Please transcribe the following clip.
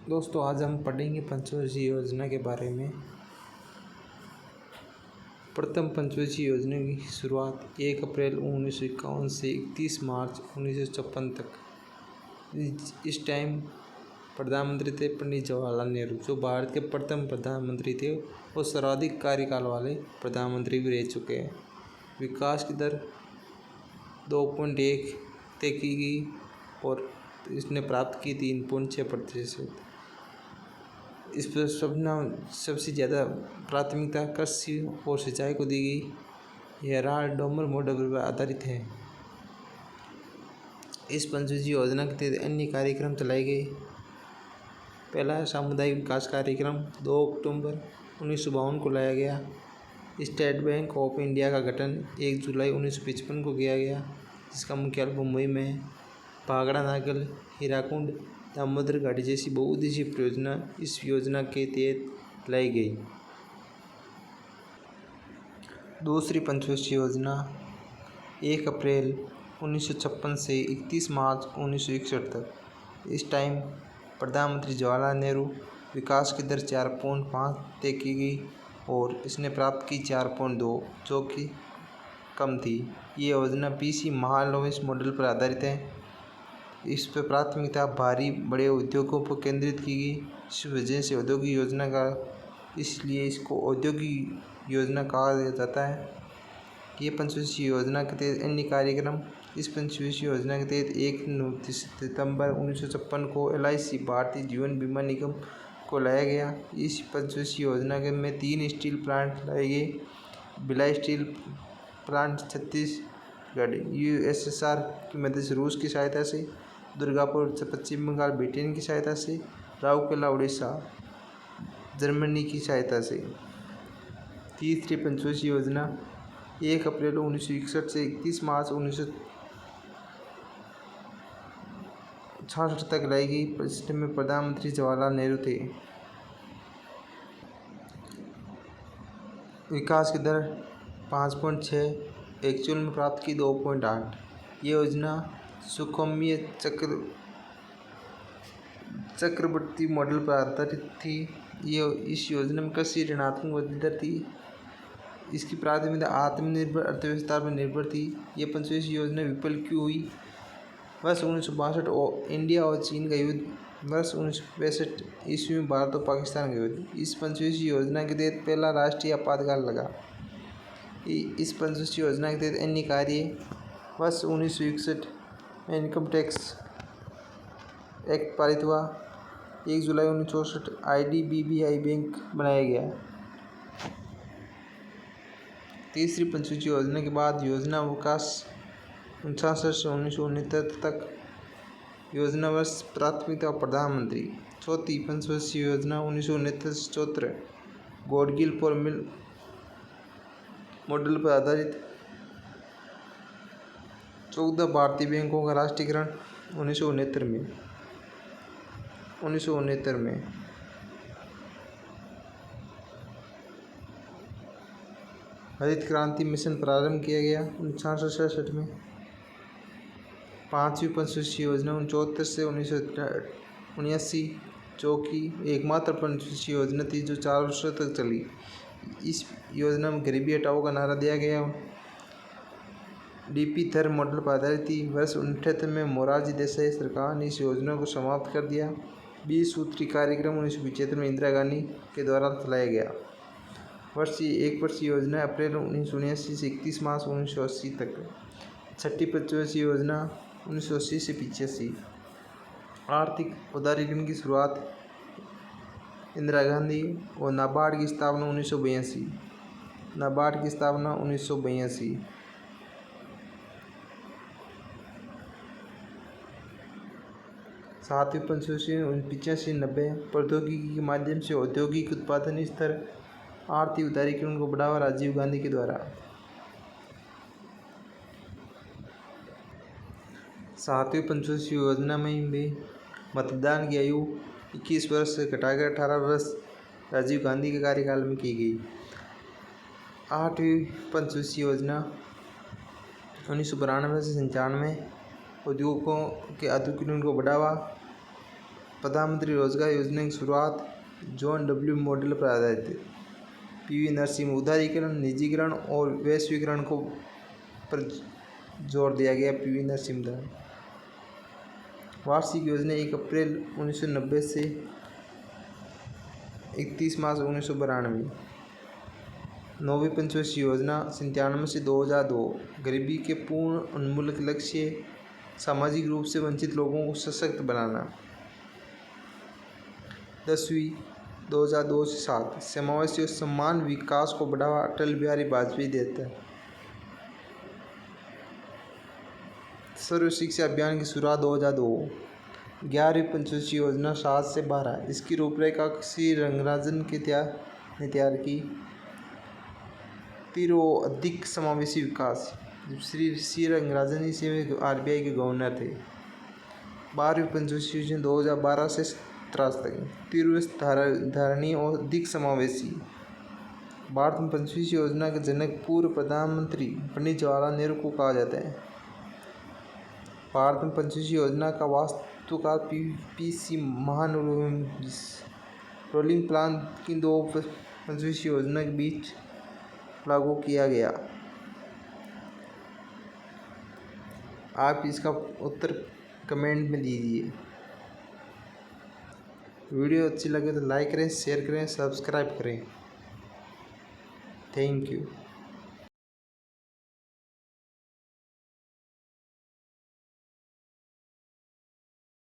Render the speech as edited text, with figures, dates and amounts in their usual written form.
दोस्तों, आज हम पढ़ेंगे पंचवर्षीय योजना के बारे में। प्रथम पंचवर्षीय योजना की शुरुआत 1 अप्रैल 1951 से 31 मार्च 1956 तक। इस टाइम प्रधानमंत्री थे पंडित जवाहरलाल नेहरू, जो भारत के प्रथम प्रधानमंत्री थे और सर्वाधिक कार्यकाल वाले प्रधानमंत्री भी रह चुके हैं। विकास की दर 2.1 तय की गई और इसने प्राप्त की 3.6%। इस पर सबसे ज़्यादा प्राथमिकता कृषि और सिंचाई को दी गई। यह राह डोमर मॉडल पर आधारित है। इस पंचवर्षीय योजना के तहत अन्य कार्यक्रम चलाए गए। पहला है सामुदायिक विकास कार्यक्रम। 2 अक्टूबर 1952 को लाया गया। स्टेट बैंक ऑफ इंडिया का गठन 1 जुलाई 1955 को किया गया, जिसका मुख्यालय मुंबई में है। भाखड़ा नागल, हीराकुंड, दामोदर घाटी जैसी बहुउद्देशीय परियोजना इस योजना के तहत लाई गई। दूसरी पंचवर्षीय योजना 1 अप्रैल 1956 से 31 मार्च 1961 तक। इस टाइम प्रधानमंत्री जवाहरलाल नेहरू। विकास की दर 4.5 तय की गई और इसने प्राप्त की 4.2, जो कि कम थी। ये योजना पीसी महालनोबिस मॉडल पर आधारित है। इस पर प्राथमिकता भारी बड़े उद्योगों पर केंद्रित की गई। इस वजह से औद्योगिक योजना का इसलिए इसको औद्योगिक योजना कहा जाता है। ये पंचवर्षीय योजना के तहत अन्य कार्यक्रम। इस पंचवर्षीय योजना के तहत 1 सितंबर 1956 को LIC भारतीय जीवन बीमा निगम को लाया गया। इस पंचवर्षीय योजना के में 3 स्टील प्लांट लाए गए। Bhilai steel plant Chhattisgarh USSR की मदद से, रूस की सहायता से, दुर्गापुर पश्चिम बंगाल ब्रिटेन की सहायता से, राउरकेला उड़ीसा जर्मनी की सहायता से। तीसरी पंचवर्षीय योजना 1 अप्रैल 1961 से 31 मार्च 1966 तक लाई गई। इसमें प्रधानमंत्री जवाहरलाल नेहरू थे। विकास की दर 5.6, एक्चुअल में प्राप्त की 2.8। ये योजना सुकम्य चक्रवर्ती मॉडल पर आधारित थी। इस योजना में कृषि ऋणात्मक वृद्धि दर थी। इसकी प्राथमिकता आत्मनिर्भर अर्थव्यवस्था पर निर्भर थी। ये पंचवर्षीय योजना विफल क्यों हुई? वर्ष 1962 इंडिया और चीन का युद्ध। वर्ष 1965 ईस्वी में भारत और पाकिस्तान का युद्ध। इस पंचवर्षीय योजना के तहत पहला राष्ट्रीय आपातकाल लगा। इस पंचवर्षीय योजना के तहत अन्य कार्य। वर्ष 1961 में इनकम टैक्स एक्ट पारित हुआ। 1 जुलाई 1964 IDBI बैंक बनाया गया। तीसरी पंचवर्षीय योजना के बाद योजना विकास 1969 से 1969 तक। योजना वर्ष प्राथमिकता प्रधानमंत्री। चौथी पंचवर्षीय योजना 1969 से 74 गॉडगिल फॉर मिल मॉडल पर आधारित। 14 भारतीय बैंकों का राष्ट्रीयकरण 1969 में। हरित क्रांति मिशन प्रारंभ किया गया 1966 में। पांचवी पंचवर्षीय योजना 1974 से 1979, जो कि एकमात्र पंचवर्षीय योजना थी जो 4 वर्षों तक चली। इस योजना में गरीबी हटाओ का नारा दिया गया। DP थर मॉडल पर आधारित थी। वर्ष 1978 में मोरारजी देसाई सरकार ने इस योजना को समाप्त कर दिया। 20 सूत्री कार्यक्रम 1975 में इंदिरा गांधी के द्वारा चलाया गया। एक वर्षीय योजना अप्रैल 1979 से 31 मार्च 1980 तक। छठी पंचवर्षीय योजना 1980 से 85। आर्थिक उदारीकरण की शुरुआत इंदिरा गांधी और नाबार्ड की स्थापना 1982। सातवीं पंचवर्षीय 85-90 प्रौद्योगिकी के माध्यम से औद्योगिक उत्पादन स्तर, आर्थिक उदारीकरण को बढ़ावा राजीव गांधी के द्वारा। सातवीं पंचवर्षीय योजना में भी मतदान की आयु 21 वर्ष से घटाकर 18 वर्ष राजीव गांधी के कार्यकाल में की गई। आठवीं पंचवर्षीय योजना 1992 से 97 उद्योगों के आधुनिकीकरण को बढ़ावा। प्रधानमंत्री रोजगार योजना की शुरुआत जॉन डब्ल्यू मॉडल पर आधारित है। पीवी नरसिम्हा उदारीकरण, निजीकरण और वैश्वीकरण को पर जोर दिया गया। पीवी नरसिम्हा वार्षिक योजना 1 अप्रैल 1990 से 31 मार्च 1992। 9वीं पंचवर्षीय योजना 97 से 2002। गरीबी के पूर्ण उन्मूलन के लक्ष्य, सामाजिक रूप से वंचित लोगों को सशक्त बनाना। 10वीं 2002 से 7। समावेशी और समान विकास को बढ़ावा, अटल बिहारी वाजपेयी देता है। सर्व शिक्षा अभियान की शुरुआत 2002। 11वीं पंचवर्षीय योजना 7 से 12। इसकी रूपरेखा श्री रंगराजन ने तैयार की। फिर वो अधिक समावेशी विकास, श्री रंगराजन इसी में आरबीआई के गवर्नर थे। 12वीं पंचवर्षीय योजना 2012 से 17 तक। फिर धारणीय और अधिक समावेशी। भारत में पंचवर्षीय योजना के जनक पूर्व प्रधानमंत्री पंडित जवाहरलाल नेहरू को कहा जाता है। भारत में पंचवर्षीय योजना का वास्तुकार पीसी महानुभाव रोलिंग प्लान की 2 पंचवर्षीय योजना के बीच लागू किया गया। आप इसका उत्तर कमेंट में दीजिए। वीडियो अच्छी लगे तो लाइक करें, शेयर करें, सब्सक्राइब करें। Thank you.